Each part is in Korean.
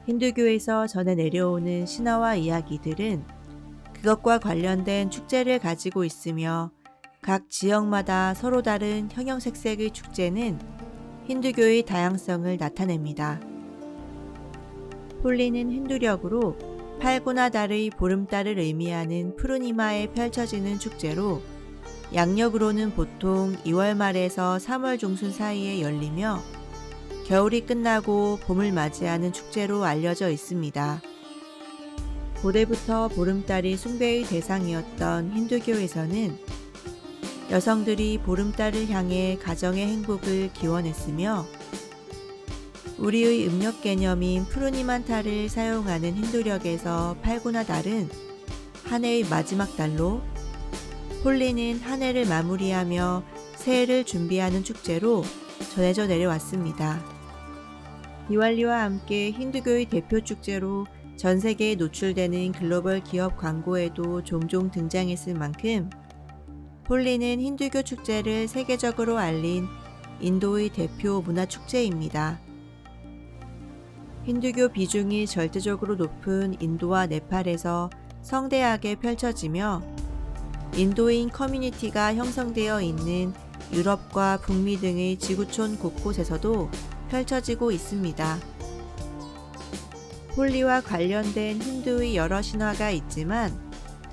힌두교에서 전해 내려오는 신화와 이야기들은 그것과 관련된 축제를 가지고 있으며 각 지역마다 서로 다른 형형색색의 축제는 힌두교의 다양성을 나타냅니다. 홀리는 힌두력으로 팔구나 달의 보름달을 의미하는 푸르니마에 펼쳐지는 축제로 양력으로는 보통 2월 말에서 3월 중순 사이에 열리며 겨울이 끝나고 봄을 맞이하는 축제로 알려져 있습니다. 고대부터 보름달이 숭배의 대상이었던 힌두교에서는 여성들이 보름달을 향해 가정의 행복을 기원했으며 우리의 음력 개념인 푸르니만타를 사용하는 힌두력에서 팔구나 달은 한 해의 마지막 달로 홀리는 한 해를 마무리하며 새해를 준비하는 축제로 전해져 내려왔습니다. 디왈리와 함께 힌두교의 대표 축제로 전 세계에 노출되는 글로벌 기업 광고에도 종종 등장했을 만큼 홀리는 힌두교 축제를 세계적으로 알린 인도의 대표 문화 축제입니다. 힌두교 비중이 절대적으로 높은 인도와 네팔에서 성대하게 펼쳐지며 인도인 커뮤니티가 형성되어 있는 유럽과 북미 등의 지구촌 곳곳에서도 펼쳐지고 있습니다. 홀리와 관련된 힌두의 여러 신화가 있지만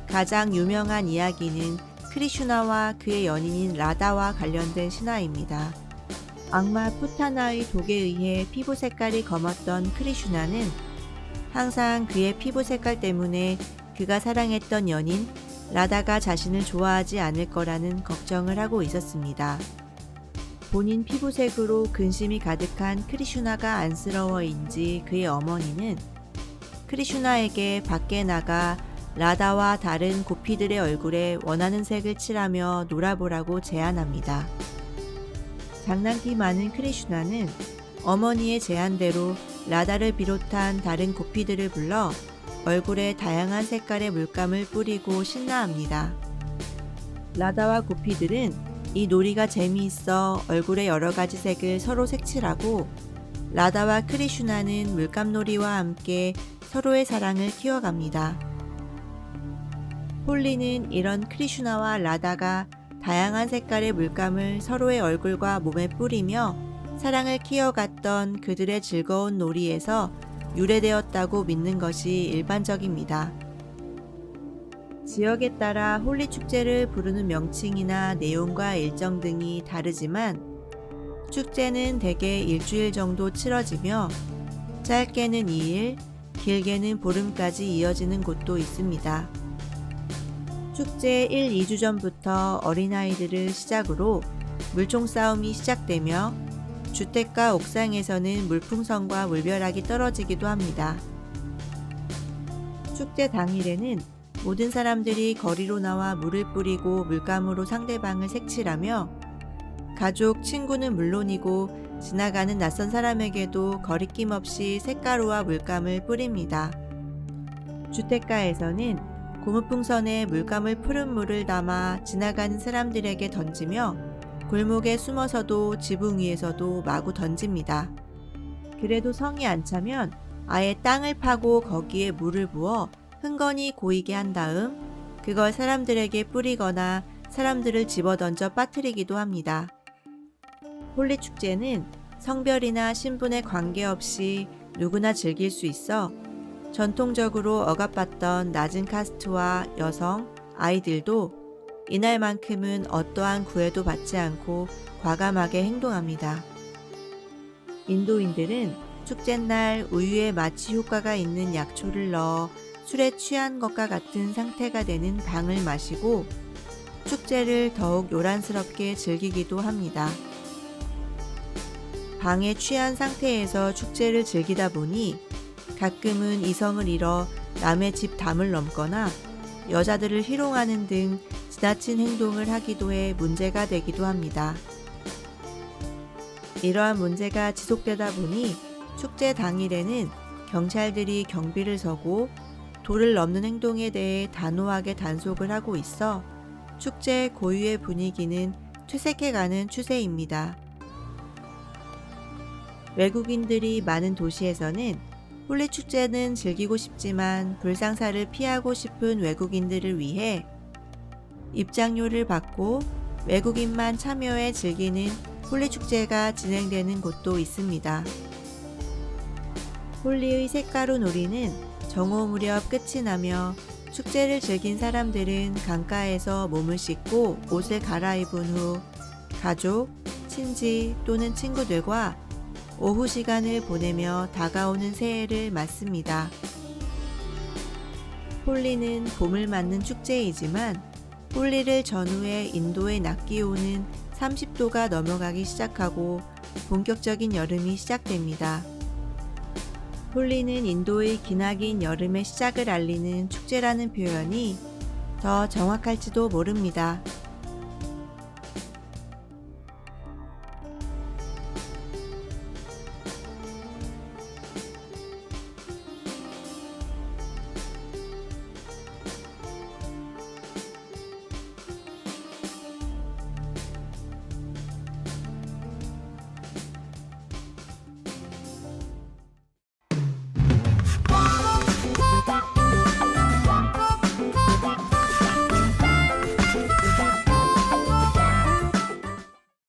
가장 유명한 이야기는 크리슈나와 그의 연인인 라다와 관련된 신화입니다. 악마 푸타나의 독에 의해 피부 색깔이 검었던 크리슈나는 항상 그의 피부 색깔 때문에 그가 사랑했던 연인 라다가 자신을 좋아하지 않을 거라는 걱정을 하고 있었습니다. 본인 피부색으로 근심이 가득한 크리슈나가 안쓰러워인지 그의 어머니는 크리슈나에게 밖에 나가 라다와 다른 고피들의 얼굴에 원하는 색을 칠하며 놀아보라고 제안합니다. 장난기 많은 크리슈나는 어머니의 제안대로 라다를 비롯한 다른 고피들을 불러 얼굴에 다양한 색깔의 물감을 뿌리고 신나합니다. 라다와 고피들은 이 놀이가 재미있어 얼굴에 여러 가지 색을 서로 색칠하고 라다와 크리슈나는 물감놀이와 함께 서로의 사랑을 키워갑니다. 홀리는 이런 크리슈나와 라다가 다양한 색깔의 물감을 서로의 얼굴과 몸에 뿌리며 사랑을 키워갔던 그들의 즐거운 놀이에서 유래되었다고 믿는 것이 일반적입니다. 지역에 따라 홀리 축제를 부르는 명칭이나 내용과 일정 등이 다르지만 축제는 대개 일주일 정도 치러지며 짧게는 2일, 길게는 보름까지 이어지는 곳도 있습니다. 축제 1, 2주 전부터 어린아이들을 시작으로 물총 싸움이 시작되며 주택가 옥상에서는 물풍선과 물벼락이 떨어지기도 합니다. 축제 당일에는 모든 사람들이 거리로 나와 물을 뿌리고 물감으로 상대방을 색칠하며 가족, 친구는 물론이고 지나가는 낯선 사람에게도 거리낌 없이 색가루와 물감을 뿌립니다. 주택가에서는 고무풍선에 물감을 푸른 물을 담아 지나가는 사람들에게 던지며 골목에 숨어서도 지붕 위에서도 마구 던집니다. 그래도 성이 안 차면 아예 땅을 파고 거기에 물을 부어 흥건히 고이게 한 다음 그걸 사람들에게 뿌리거나 사람들을 집어던져 빠뜨리기도 합니다. 홀리 축제는 성별이나 신분에 관계없이 누구나 즐길 수 있어 전통적으로 억압받던 낮은 카스트와 여성, 아이들도 이날만큼은 어떠한 구애도 받지 않고 과감하게 행동합니다. 인도인들은 축제날 우유에 마취 효과가 있는 약초를 넣어 술에 취한 것과 같은 상태가 되는 방을 마시고 축제를 더욱 요란스럽게 즐기기도 합니다. 방에 취한 상태에서 축제를 즐기다 보니 가끔은 이성을 잃어 남의 집 담을 넘거나 여자들을 희롱하는 등 지나친 행동을 하기도 해 문제가 되기도 합니다. 이러한 문제가 지속되다 보니 축제 당일에는 경찰들이 경비를 서고 도를 넘는 행동에 대해 단호하게 단속을 하고 있어 축제 고유의 분위기는 퇴색해가는 추세입니다. 외국인들이 많은 도시에서는 홀리 축제는 즐기고 싶지만 불상사를 피하고 싶은 외국인들을 위해 입장료를 받고 외국인만 참여해 즐기는 홀리 축제가 진행되는 곳도 있습니다. 홀리의 색가루 놀이는 정오 무렵 끝이 나며 축제를 즐긴 사람들은 강가에서 몸을 씻고 옷을 갈아입은 후 가족, 친지 또는 친구들과 오후 시간을 보내며 다가오는 새해를 맞습니다. 홀리는 봄을 맞는 축제이지만 홀리를 전후해 인도의 낮 기온은 30도가 넘어가기 시작하고 본격적인 여름이 시작됩니다. 홀리는 인도의 기나긴 여름의 시작을 알리는 축제라는 표현이 더 정확할지도 모릅니다.